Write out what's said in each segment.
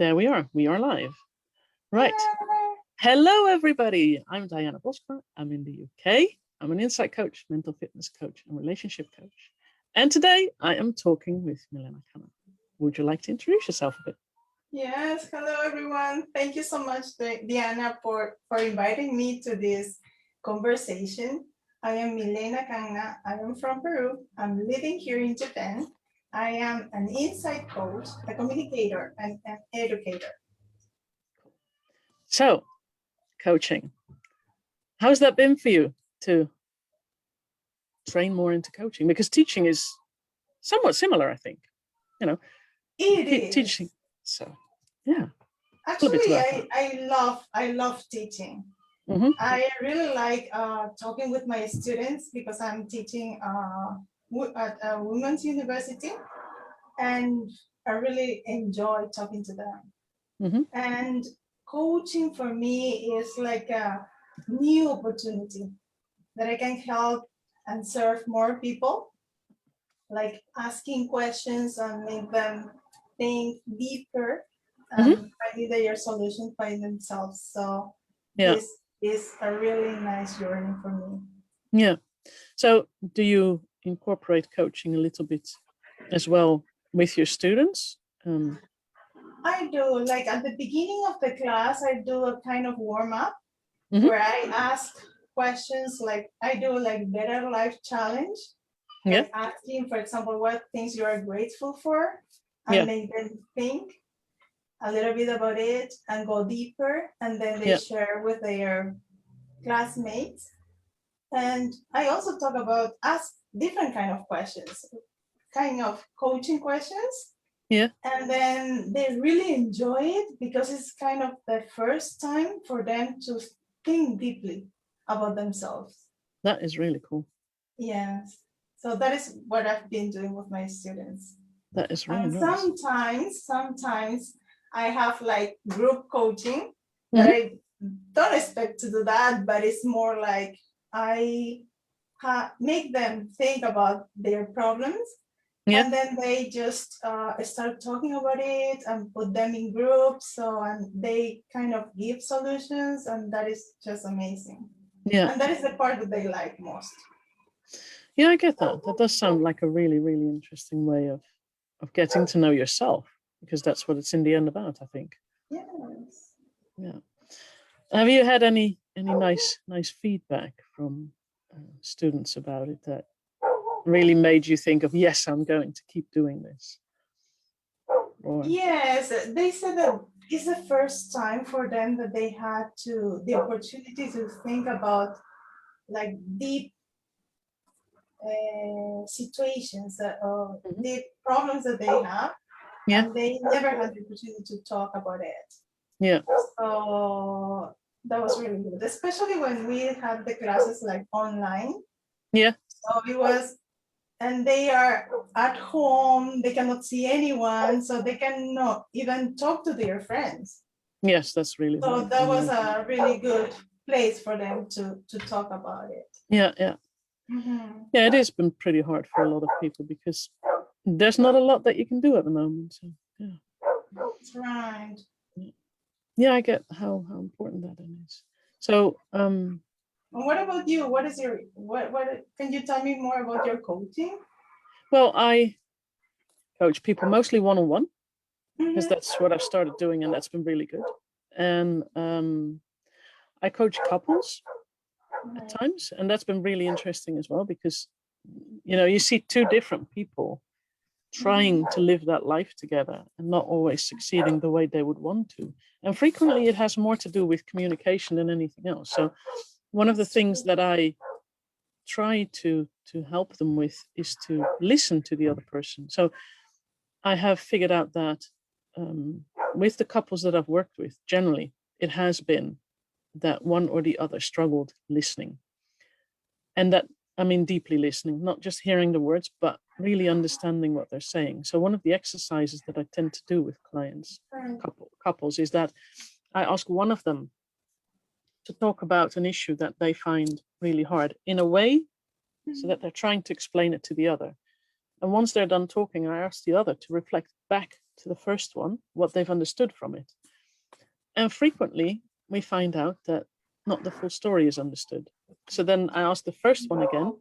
There we are live. Right. Hello, everybody. I'm Diana Boskma. I'm in the UK. I'm an insight coach, mental fitness coach, and relationship coach. And today I am talking with Milena Kanna. Would you like to introduce yourself a bit? Yes, hello everyone. Thank you so much, Diana, for inviting me to this conversation. I am Milena Kanna. I am from Peru. I'm living here in Japan. I am an insight coach, a communicator, and an educator. So, coaching. How's that been for you to train more into coaching? Because teaching is somewhat similar, I think. You know, it is teaching. So, yeah. Actually, I love teaching. Mm-hmm. I really like talking with my students because I'm teaching at a women's university, and I really enjoy talking to them. Mm-hmm. And coaching for me is like a new opportunity that I can help and serve more people, like asking questions and make them think deeper and finding their solution by themselves. So this is a really nice journey for me. Yeah. So do you incorporate coaching a little bit as well with your students? I do, like at the beginning of the class, I do a kind of warm up where I ask questions, like I do like better life challenge, like asking, for example, what things you are grateful for, and make them think a little bit about it and go deeper, and then they share with their classmates. And I also talk about ask different kind of questions, kind of coaching questions. Yeah. And then they really enjoy it because it's kind of the first time for them to think deeply about themselves. That is really cool. Yes. So that is what I've been doing with my students. That is really nice. Sometimes I have like group coaching that I don't expect to do that, but it's more like I make them think about their problems. And then they just start talking about it and put them in groups. So and they kind of give solutions, and that is just amazing. Yeah. And that is the part that they like most. Yeah, I get that. That does sound like a really, really interesting way of getting to know yourself, because that's what it's in the end about, I think. Yes. Yeah. Have you had any nice feedback from students about it that really made you think of, yes, I'm going to keep doing this? Yes, they said that it's the first time for them that they had the opportunity to think about like deep situations or deep problems that they have, and they never had the opportunity to talk about it. Yeah. So that was really good, especially when we had the classes like online. Yeah. So it was, and they are at home, they cannot see anyone, so they cannot even talk to their friends. Yes, that's really. So that was a really good place for them to talk about it. Yeah, yeah. Yeah, it has been pretty hard for a lot of people because there's not a lot that you can do at the moment. So yeah. That's right. Yeah, I get how important that is. So what about you? What is your what can you tell me more about your coaching? Well, I coach people mostly one-on-one because that's what I've started doing, and that's been really good. And I coach couples at times, and that's been really interesting as well, because you see two different people trying to live that life together and not always succeeding the way they would want to. And frequently it has more to do with communication than anything else. So one of the things that I try to help them with is to listen to the other person. So I have figured out that with the couples that I've worked with, generally it has been that one or the other struggled listening. And that, I mean, deeply listening, not just hearing the words, but really understanding what they're saying. So one of the exercises that I tend to do with clients, couples, is that I ask one of them to talk about an issue that they find really hard in a way so that they're trying to explain it to the other. And once they're done talking, I ask the other to reflect back to the first one, what they've understood from it. And frequently we find out that not the full story is understood. So then I ask the first one again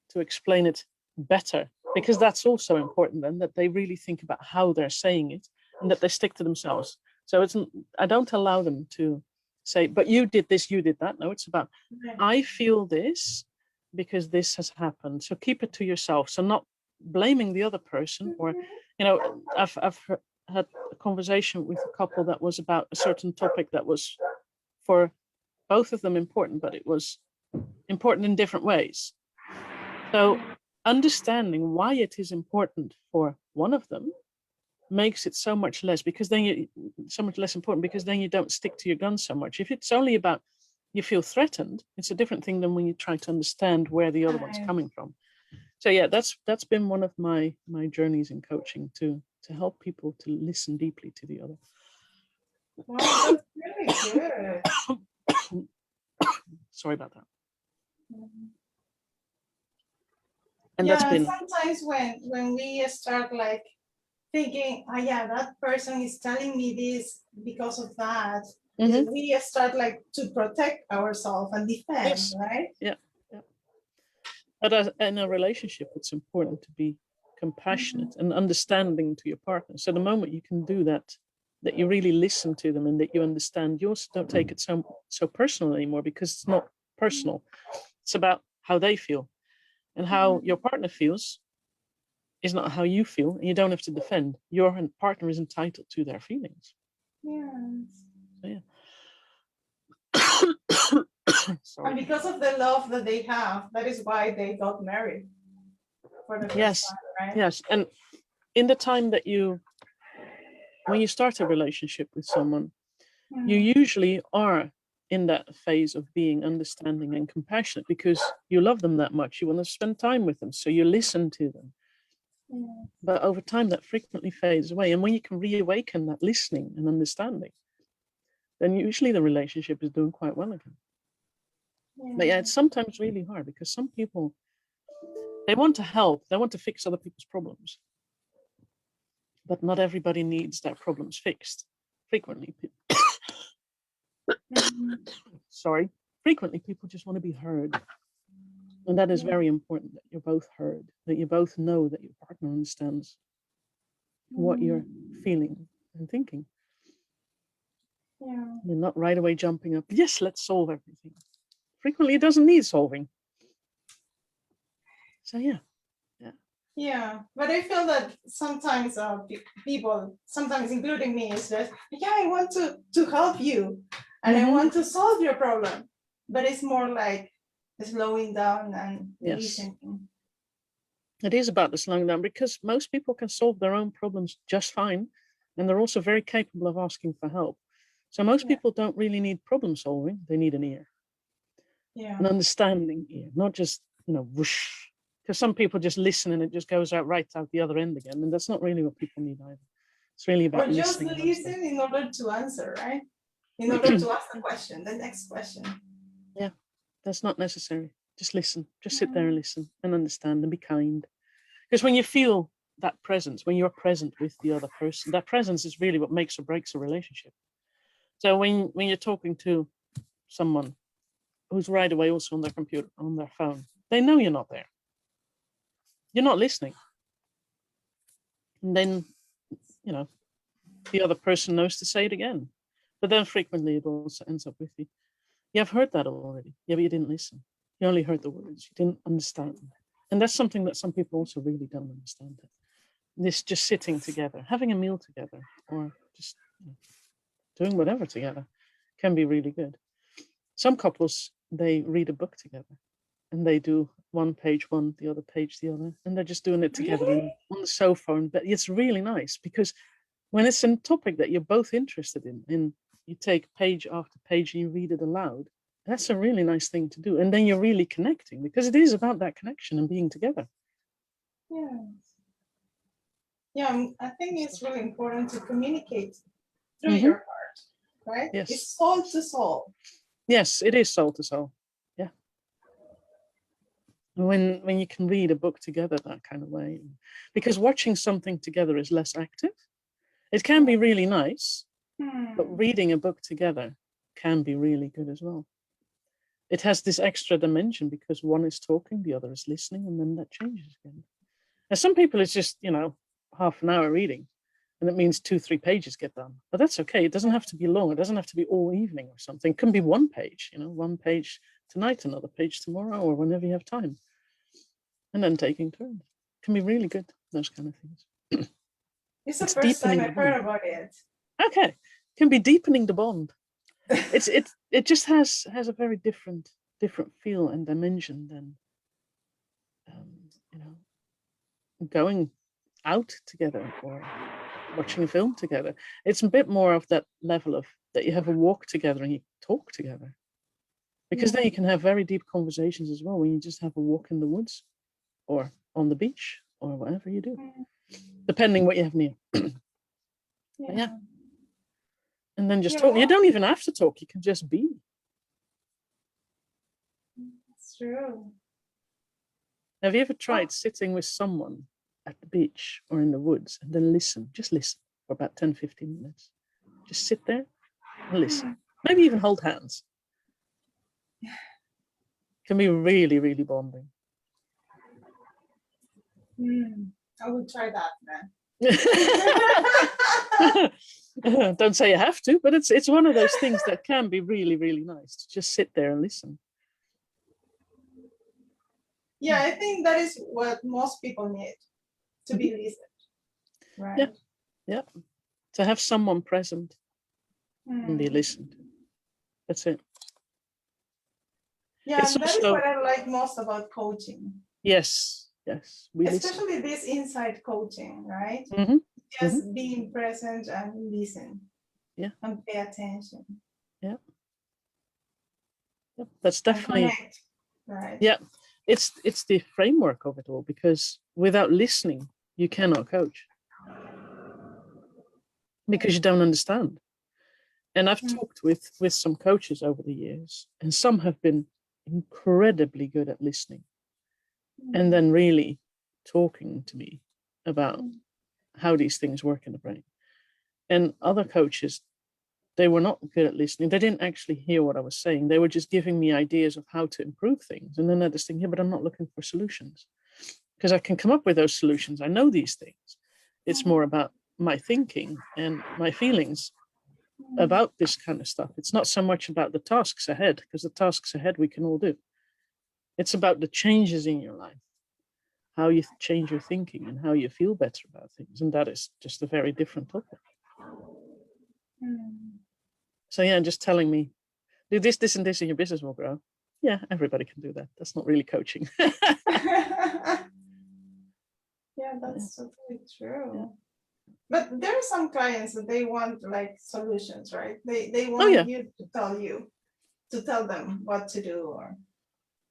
to explain it better, because that's also important then, that they really think about how they're saying it and that they stick to themselves. So I don't allow them to say, but you did this, you did that. No, it's about, I feel this because this has happened. So keep it to yourself. So not blaming the other person, or, I've had a conversation with a couple that was about a certain topic that was for both of them important, but it was important in different ways. So understanding why it is important for one of them makes it so much less, because then so much less important, because then you don't stick to your guns so much. If it's only about you feel threatened, it's a different thing than when you try to understand where the other one's coming from. So yeah, that's been one of my journeys in coaching, to help people to listen deeply to the other. Wow, that's really good. Sorry about that. And yeah, that's been... sometimes when we start like thinking, oh yeah, that person is telling me this because of that, we start like to protect ourselves and defend, right? Yeah. But in a relationship, it's important to be compassionate and understanding to your partner. So the moment you can do that, that you really listen to them and that you understand yours, don't take it so personal anymore, because it's not personal. It's about how they feel, and how your partner feels is not how you feel, and you don't have to defend. Your partner is entitled to their feelings. Yes. So, yeah. Sorry. And because of the love that they have, that is why they got married for the first time, right? Yes. And in the time that when you start a relationship with someone, you usually are in that phase of being understanding and compassionate, because you love them that much. You want to spend time with them, so you listen to them. But over time, that frequently fades away. And when you can reawaken that listening and understanding, then usually the relationship is doing quite well again. But yeah, it's sometimes really hard, because some people, they want to help, they want to fix other people's problems, but not everybody needs their problems fixed. Frequently, frequently people just want to be heard. And that is very important, that you're both heard, that you both know that your partner understands what you're feeling and thinking. Yeah. You're not right away jumping up, yes, let's solve everything. Frequently it doesn't need solving. So yeah. Yeah, but I feel that sometimes people, sometimes including me, is that, yeah, I want to help you and I want to solve your problem, but it's more like slowing down and listening. It is about the slowing down, because most people can solve their own problems just fine, and they're also very capable of asking for help. So most people don't really need problem solving, they need an ear. An understanding ear, not just, whoosh. Because some people just listen and it just goes right out the other end again. And that's not really what people need either. It's really about listening. Or just listen in order to answer, right? In order to ask the question, the next question. Yeah, that's not necessary. Just listen. Just sit there and listen and understand and be kind. Because when you feel that presence, when you're present with the other person, that presence is really what makes or breaks a relationship. So when you're talking to someone who's right away also on their computer, on their phone, they know you're not there. You're not listening. And then, the other person knows to say it again. But then frequently it also ends up with you. Yeah, I've heard that already. Yeah, but you didn't listen. You only heard the words. You didn't understand. And that's something that some people also really don't understand. This just sitting together, having a meal together, or just doing whatever together can be really good. Some couples, they read a book together. And they do one page one, the other page the other, and they're just doing it together on the sofa. But it's really nice, because when it's a topic that you're both interested in you take page after page and you read it aloud, that's a really nice thing to do. And then you're really connecting, because it is about that connection and being together. Yeah, I think it's really important to communicate through your heart, right? Yes. It's soul to soul. Yes, it is soul to soul. Yeah. When you can read a book together that kind of way, because watching something together is less active. It can be really nice, Hmm. but reading a book together can be really good as well. It has this extra dimension because one is talking, the other is listening, and then that changes again. And some people it's just, half an hour reading, and it means 2-3 pages get done. But that's okay. It doesn't have to be long. It doesn't have to be all evening or something. It can be one page, one page tonight, another page tomorrow, or whenever you have time. And then taking turns. It can be really good, those kind of things. It's the first time I've heard about it. Okay. It can be deepening the bond. It just has a very different feel and dimension than going out together or watching a film together. It's a bit more of that level of that you have a walk together and you talk together, because then you can have very deep conversations as well when you just have a walk in the woods or on the beach or whatever you do, depending what you have near. Yeah. And then just talk. You don't even have to talk. You can just be. That's true. Have you ever tried sitting with someone at the beach or in the woods and then just listen for about 10-15 minutes? Just sit there and listen. Maybe even hold hands. Can be really, really bonding. I would try that then. Don't say you have to, but it's one of those things that can be really, really nice to just sit there and listen. Yeah, I think that is what most people need, to be listened. Right? Yeah. To have someone present and be listened to. That's it. Yeah, and that is what I like most about coaching. Yes. Especially this inside coaching, right? Just being present and listen. Yeah. And pay attention. Yeah. Yep. That's definitely. And connect, right? Yeah. It's the framework of it all, because without listening, you cannot coach. Because you don't understand. And I've talked with some coaches over the years, and some have been incredibly good at listening and then really talking to me about how these things work in the brain. And other coaches, they were not good at listening. They didn't actually hear what I was saying. They were just giving me ideas of how to improve things. And then I just think, yeah, but I'm not looking for solutions, because I can come up with those solutions. I know these things. It's more about my thinking and my feelings about this kind of stuff. It's not so much about the tasks ahead, because the tasks ahead we can all do. It's about the changes in your life, how you change your thinking and how you feel better about things. And that is just a very different topic. So yeah, just telling me, do this, this, and this, and your business will grow. Yeah, everybody can do that. That's not really coaching. Yeah, that's totally true. Yeah. But there are some clients that they want like solutions, right? They want you to tell them what to do. Or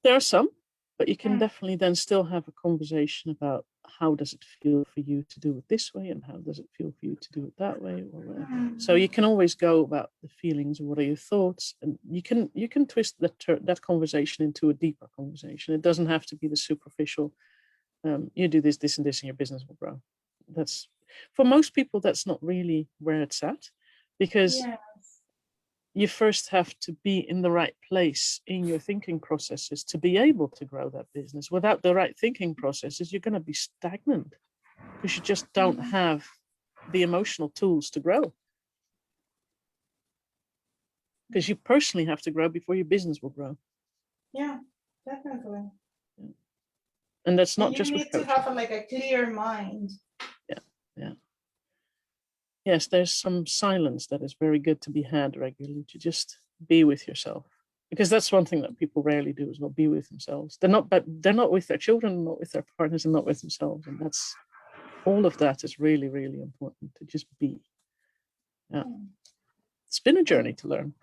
there are some, but you can definitely then still have a conversation about how does it feel for you to do it this way, and how does it feel for you to do it that way, or whatever. So you can always go about the feelings, or what are your thoughts, and you can twist that conversation into a deeper conversation. It doesn't have to be the superficial. You do this, this, and this, and your business will grow. That's for most people. That's not really where it's at, because you first have to be in the right place in your thinking processes to be able to grow that business. Without the right thinking processes, you're going to be stagnant, because you just don't have the emotional tools to grow. Because you personally have to grow before your business will grow. Yeah, definitely. Yeah. And that's not just you need to have a clear mind. Yeah. Yes, there's some silence that is very good to be had regularly, to just be with yourself, because that's one thing that people rarely do, is not be with themselves. They're not with their children, not with their partners, and not with themselves. And that's all of that is really, really important, to just be. Yeah. It's been a journey to learn.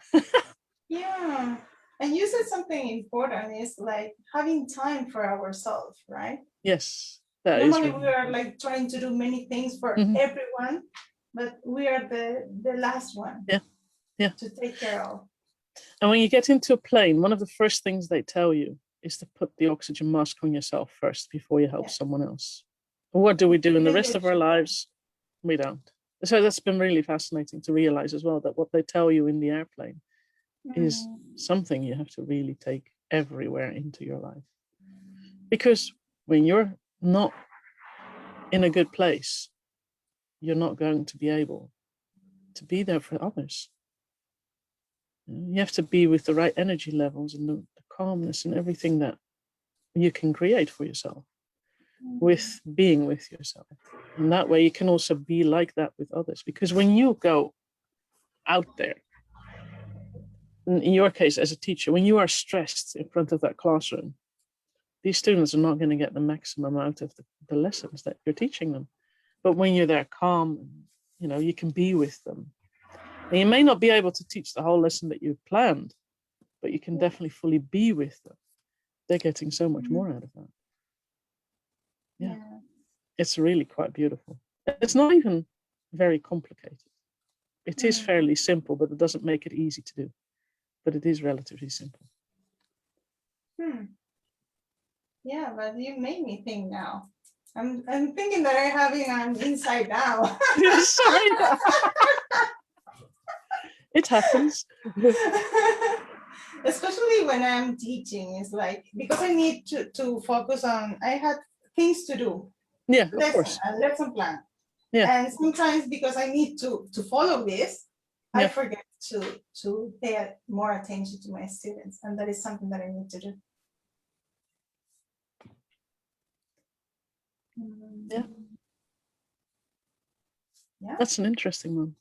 Yeah. And you said something important, is like having time for ourselves, right? Yes. Normally we are like trying to do many things for everyone, but we are the last one to take care of. And when you get into a plane, one of the first things they tell you is to put the oxygen mask on yourself first before you help someone else. What do we do in the rest of our lives? We don't. So that's been really fascinating to realize as well, that what they tell you in the airplane is something you have to really take everywhere into your life. Because when you're not in a good place, you're not going to be able to be there for others. You have to be with the right energy levels and the calmness and everything that you can create for yourself with being with yourself. And that way you can also be like that with others. Because when you go out there, in your case as a teacher, when you are stressed in front of that classroom, these students are not going to get the maximum out of the lessons that you're teaching them. But when you're there calm, you know, you can be with them. And you may not be able to teach the whole lesson that you've planned, but you can definitely fully be with them. They're getting so much more out of that. Yeah. It's really quite beautiful. It's not even very complicated. It is fairly simple, but it doesn't make it easy to do. But it is relatively simple. Yeah, but you made me think now. I'm thinking that I'm having an inside now. Sorry. It happens. Especially when I'm teaching, it's like, because I need to focus on, I had things to do. Yeah, of course. A lesson plan. Yeah. And sometimes because I need to follow this, I forget to pay more attention to my students. And that is something that I need to do. Yeah. That's an interesting one.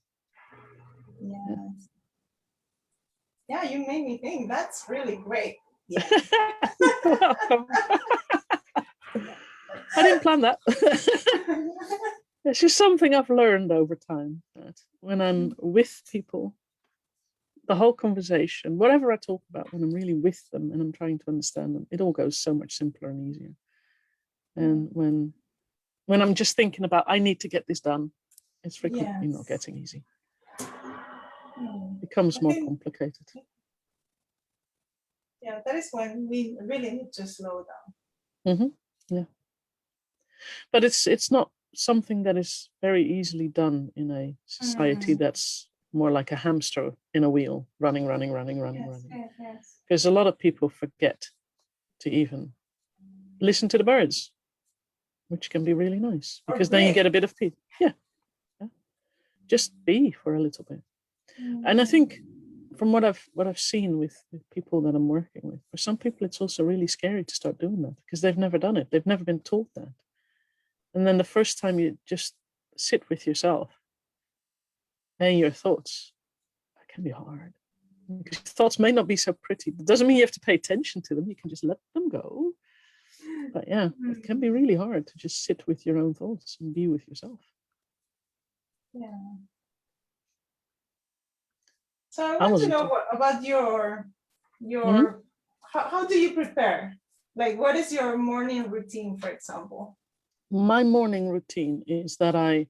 Yeah, you made me think. That's really great. Yeah. Welcome. I didn't plan that. It's just something I've learned over time, that when I'm with people, the whole conversation, whatever I talk about, when I'm really with them and I'm trying to understand them, it all goes so much simpler and easier. And when I'm just thinking about, I need to get this done, it's frequently not getting easy. It becomes more complicated. Yeah, that is when we really need to slow down. Yeah. But it's not something that is very easily done in a society that's more like a hamster in a wheel, running. Because a lot of people forget to even listen to the birds, which can be really nice, because then you get a bit of peace. Yeah. Just be for a little bit. And I think from what I've seen with people that I'm working with, for some people it's also really scary to start doing that, because they've never done it. They've never been taught that. And then the first time you just sit with yourself and your thoughts, that can be hard. Because thoughts may not be so pretty. It doesn't mean you have to pay attention to them. You can just let them go. But yeah, it can be really hard to just sit with your own thoughts and be with yourself. Yeah. So I want to know about your how do you prepare? Like, what is your morning routine, for example? My morning routine is that I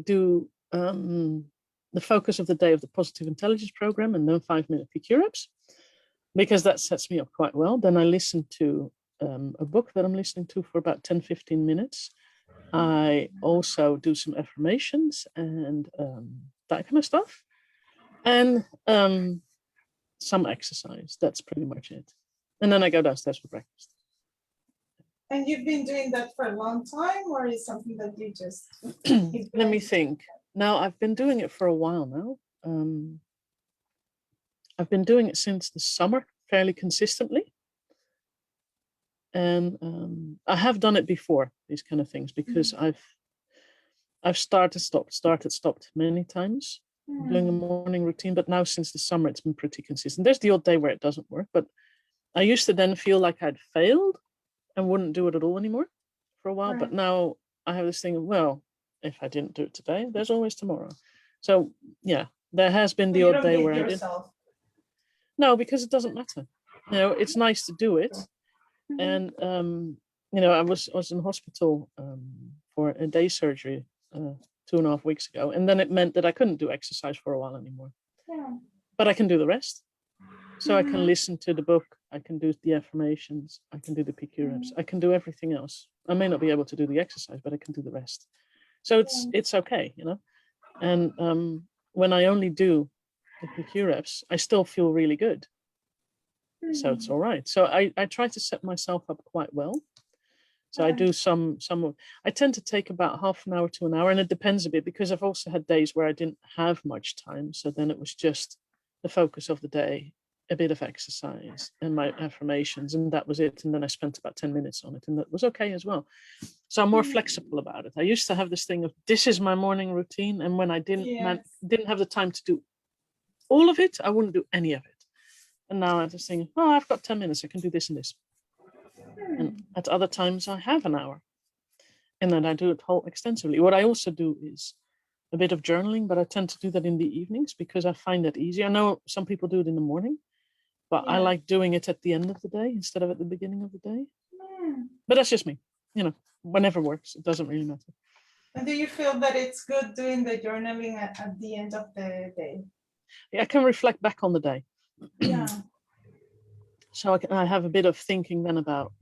do the focus of the day of the Positive Intelligence program and then 5-minute PQ reps, because that sets me up quite well. Then I listen to a book that I'm listening to for about 10-15 minutes. I also do some affirmations and that kind of stuff, and some exercise. That's pretty much it. And then I go downstairs for breakfast. And you've been doing that for a long time, or is something that you just let me think. Now, I've been doing it for a while now. I've been doing it since the summer fairly consistently. And I have done it before, these kind of things, because I've started, stopped many times doing a morning routine. But now since the summer, it's been pretty consistent. There's the odd day where it doesn't work, but I used to then feel like I'd failed and wouldn't do it at all anymore for a while. Right. But now I have this thing of, well, if I didn't do it today, there's always tomorrow. So yeah, there has been the odd day where I did. No, because it doesn't matter. You know, it's nice to do it. And you know, I was in hospital for a day surgery 2.5 weeks ago, and then it meant that I couldn't do exercise for a while anymore. Yeah. But I can do the rest. So I can listen to the book, I can do the affirmations, I can do the PQ reps, I can do everything else. I may not be able to do the exercise, but I can do the rest. So it's okay, you know. And when I only do the PQ reps, I still feel really good. So it's all right. So I try to set myself up quite well. So I do I tend to take about half an hour to an hour, and it depends a bit because I've also had days where I didn't have much time. So then it was just the focus of the day, a bit of exercise and my affirmations, and that was it. And then I spent about 10 minutes on it, and that was okay as well. So I'm more flexible about it. I used to have this thing of this is my morning routine, and when I didn't have the time to do all of it, I wouldn't do any of it. And now I just think, oh, I've got 10 minutes, I can do this and this. And at other times I have an hour, and then I do it whole extensively. What I also do is a bit of journaling, but I tend to do that in the evenings because I find that easier. I know some people do it in the morning, but I like doing it at the end of the day instead of at the beginning of the day. But that's just me, you know, whenever works, it doesn't really matter. And do you feel that it's good doing the journaling at the end of the day? Yeah, I can reflect back on the day. Yeah. So I have a bit of thinking then about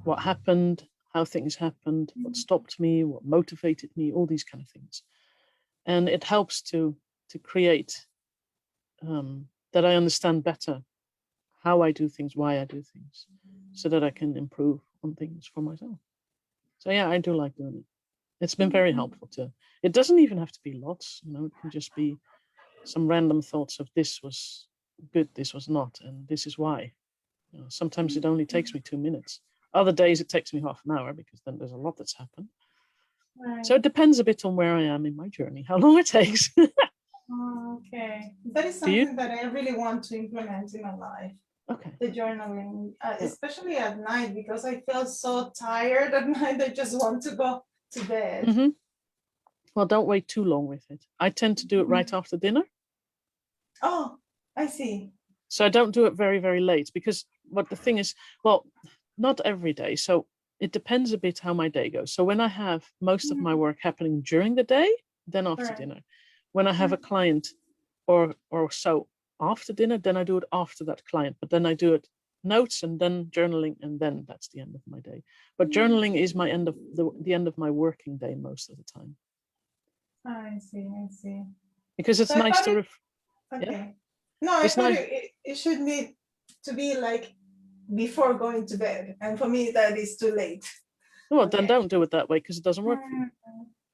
what happened, how things happened, what stopped me, what motivated me, all these kind of things. And it helps to create that I understand better how I do things, why I do things, so that I can improve on things for myself. So yeah, I do like doing it. It's been very helpful too. It doesn't even have to be lots, you know, it can just be some random thoughts of this was good, this was not, and this is why. You know, sometimes it only takes me 2 minutes. Other days it takes me half an hour because then there's a lot that's happened. Right. So it depends a bit on where I am in my journey, how long it takes. Okay. That is something that I really want to implement in my life. Okay. The journaling, especially at night, because I feel so tired at night. I just want to go to bed. Mm-hmm. Well, don't wait too long with it. I tend to do it right after dinner. Oh, I see. So I don't do it very, very late because what the thing is, well, not every day. So it depends a bit how my day goes. So when I have most of my work happening during the day, then after dinner. When I have a client or so after dinner, then I do it after that client. But then I do it notes and then journaling, and then that's the end of my day. But journaling is my end of the end of my working day most of the time. I see. Because it's nice to okay. Yeah? No, I thought it should need to be like before going to bed. And for me, that is too late. Well, then don't do it that way because it doesn't work for you.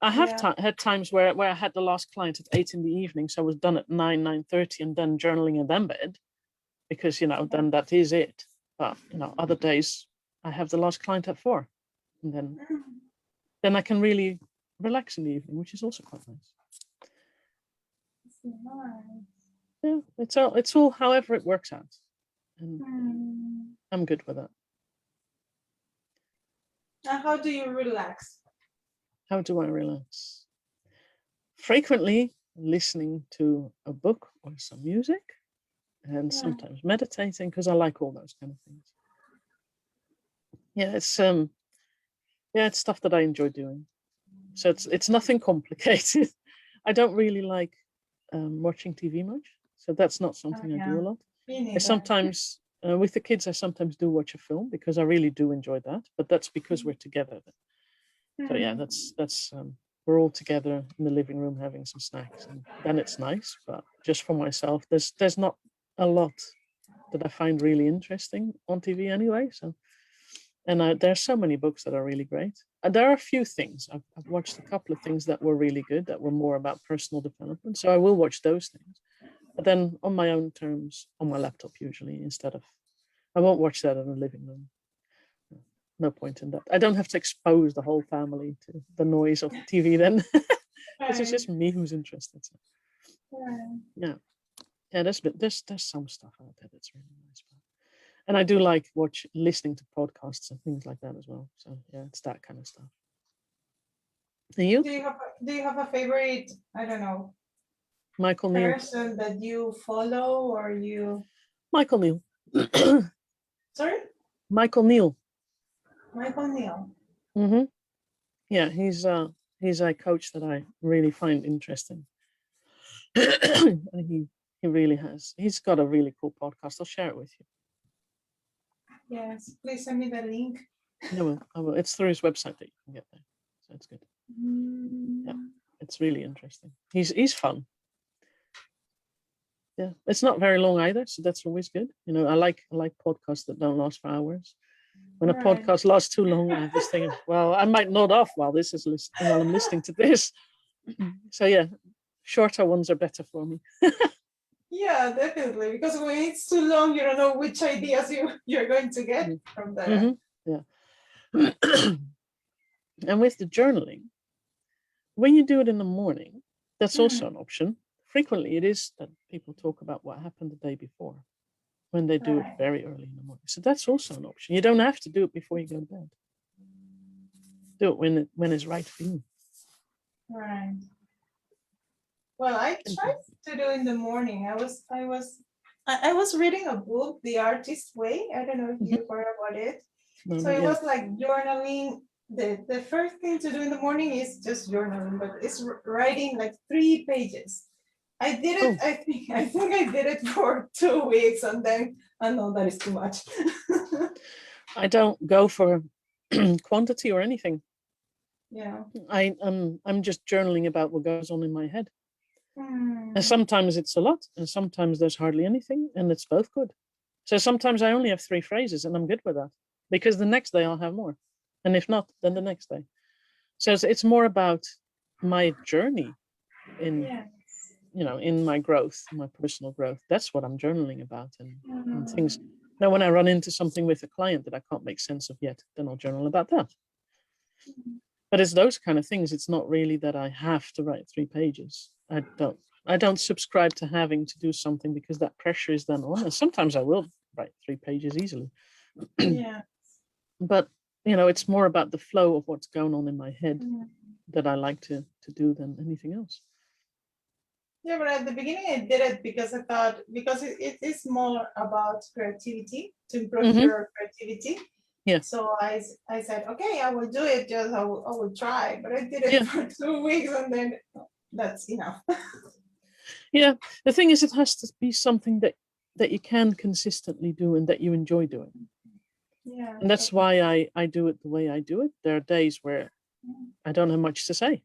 I have had times where I had the last client at 8 p.m, so I was done at 9:30, and then journaling and then bed, because, you know, then that is it. But, you know, other days I have the last client at 4, and then I can really relax in the evening, which is also quite nice. Yeah, it's all however it works out, and I'm good with that. And how do you relax? How do I relax? Frequently listening to a book or some music, and sometimes meditating, because I like all those kind of things. Yeah, it's stuff that I enjoy doing. So it's nothing complicated. I don't really like watching TV much, so that's not something I do a lot. I sometimes with the kids, I sometimes do watch a film because I really do enjoy that, but that's because we're together. So yeah, that's we're all together in the living room having some snacks, and then it's nice. But just for myself, there's not a lot that I find really interesting on TV anyway. So, and there's so many books that are really great. And there are a few things. I've watched a couple of things that were really good, that were more about personal development. So I will watch those things, but then on my own terms, on my laptop usually, I won't watch that in the living room. No point in that. I don't have to expose the whole family to the noise of the TV then. It's just me who's interested. So. Yeah, there's some stuff out there that's really nice. And I do like listening to podcasts and things like that as well. So yeah, it's that kind of stuff. And you? Do you have a favorite, I don't know, Michael Neal person that you follow, or you? Michael Neal. Sorry? Michael Neal. Michael Neal. Mm-hmm. Yeah, he's a coach that I really find interesting. And he really has. He's got a really cool podcast. I'll share it with you. Yes, please send me the link. I will. It's through his website that you can get there. So it's good. Yeah, it's really interesting. He's fun. Yeah, it's not very long either, so that's always good. You know, I like podcasts that don't last for hours. When a podcast lasts too long, I have this thing of, well, I might nod off while while I'm listening to this. So yeah, shorter ones are better for me. Yeah, definitely. Because when it's too long, you don't know which ideas you're going to get from there. Yeah. And with the journaling, when you do it in the morning, that's also an option. Frequently, it is that people talk about what happened the day before when they do it very early in the morning. So that's also an option. You don't have to do it before you go to bed. Do it when it's right for you. Right. Well, I tried to do in the morning. I was reading a book, The Artist's Way. I don't know if you've heard about it. No, So it was like journaling. The first thing to do in the morning is just journaling, but it's writing like 3 pages. I did it. I think I did it for 2 weeks, and then I know that is too much. I don't go for quantity or anything. Yeah. I'm just journaling about what goes on in my head. And sometimes it's a lot, and sometimes there's hardly anything, and it's both good. So sometimes I only have 3 phrases, and I'm good with that, because the next day I'll have more, and if not, then the next day. So it's more about my journey in in my growth, my personal growth. That's what I'm journaling about, and things. Now, when I run into something with a client that I can't make sense of yet, then I'll journal about that. But it's those kind of things. It's not really that I have to write 3 pages. I don't subscribe to having to do something, because that pressure is then on. And sometimes I will write 3 pages easily. Yeah. But it's more about the flow of what's going on in my head that I like to do than anything else. Yeah, but at the beginning I did it because I thought, because it is more about creativity, to improve your creativity. Yeah. So I said, okay, I will do it. Just I will try. But I did it for 2 weeks, and then that's enough. Yeah, the thing is, it has to be something that you can consistently do and that you enjoy doing. Yeah. And that's why I do it the way I do it. There are days where I don't have much to say,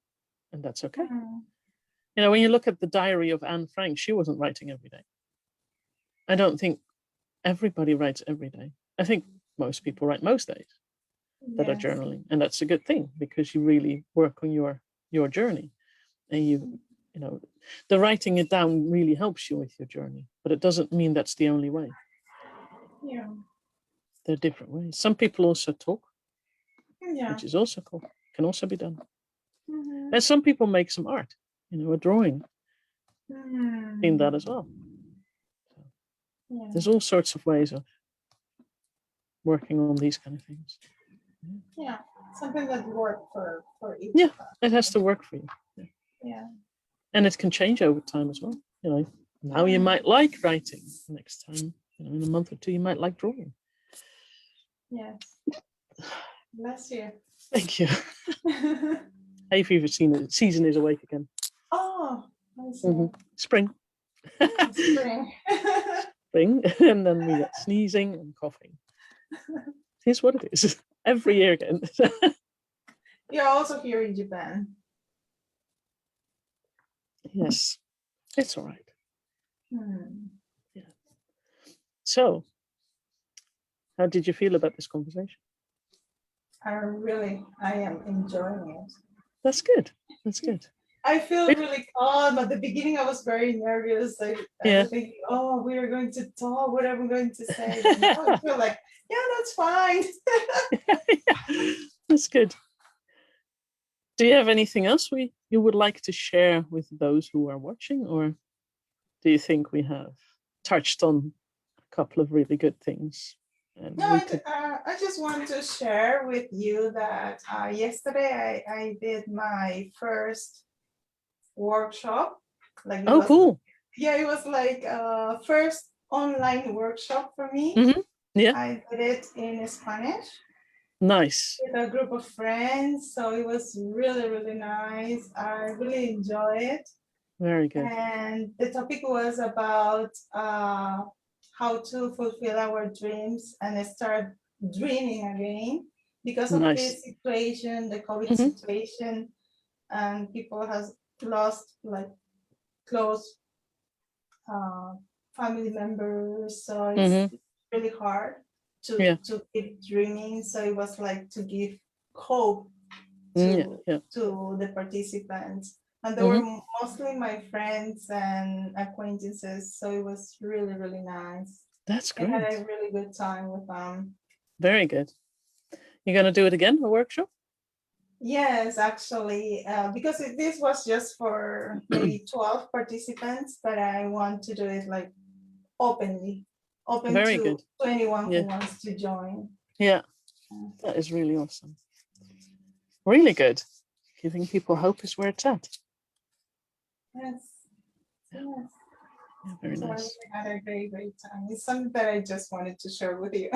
and that's okay. When you look at the diary of Anne Frank, she wasn't writing every day. I don't think everybody writes every day. I think most people write most days that are journaling, and that's a good thing, because you really work on your journey, and the writing it down really helps you with your journey, but it doesn't mean that's the only way. Yeah, there are different ways. Some people also talk, which is also cool, can also be done. And some people make some art, a drawing in that as well. So there's all sorts of ways of working on these kind of things. Yeah, something that works for each. Yeah, it has to work for you. Yeah. And it can change over time as well. Now you might like writing. Next time, in a month or 2, you might like drawing. Yes. Bless you. Thank you. Hay fever season is awake again. Oh, I see. Spring. Spring. Spring, and then we get sneezing and coughing. Here's what it is. Every year again. You're also here in Japan. Yes, it's all right. Yeah. So, how did you feel about this conversation? I am enjoying it. That's good. That's good. I feel really calm. At the beginning, I was very nervous. I was thinking, oh, we are going to talk. What am I going to say? But now I feel like, yeah, that's fine. That's good. Do you have anything else you would like to share with those who are watching, or do you think we have touched on a couple of really good things? No, I just want to share with you that yesterday I did my first workshop. Cool. Yeah, it was like first online workshop for me. Yeah. I did it in Spanish. Nice. With a group of friends. So it was really, really nice. I really enjoyed it. Very good. And the topic was about how to fulfill our dreams and start dreaming again because of this situation, the COVID situation. and people has lost like close family members, so it's really hard to keep dreaming. So it was like to give hope to the participants, and they were mostly my friends and acquaintances, so it was really, really nice. That's great. I had a really good time with them. Very good. You're going to do it again, a workshop? Yes, actually, because this was just for maybe 12 participants, but I want to do it like openly, open Very to good. anyone who wants to join. Yeah, that is really awesome. Really good. Giving people hope is where it's at. Yes. Yes. Yeah, very nice. I had a very great time. It's something that I just wanted to share with you.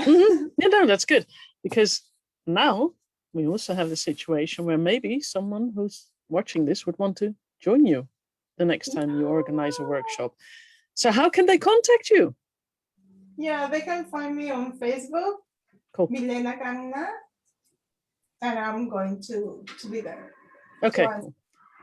Yeah, no, that's good, because now we also have the situation where maybe someone who's watching this would want to join you the next time you organize a workshop. So how can they contact you? Yeah, they can find me on Facebook. Cool. Milena Kanna, and I'm going to be there. Okay. Cool.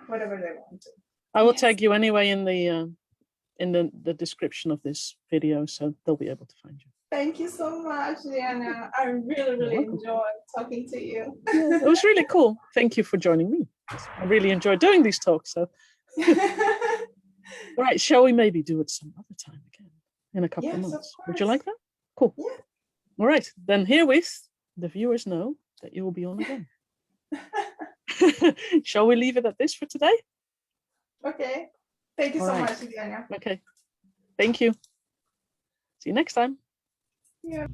Whatever they want to. I will tag you anyway in the description of this video, so they'll be able to find you. Thank you so much, Diana. I really enjoyed talking to you. Yeah, it was really cool. Thank you for joining me. I really enjoyed doing these talks. So, all right, shall we maybe do it some other time again in a couple of months? Would you like that? Cool. Yeah. All right, then herewith, the viewers know that you will be on again. Shall we leave it at this for today? Okay. Thank you so much, Diana. Okay. Thank you. See you next time. Yeah.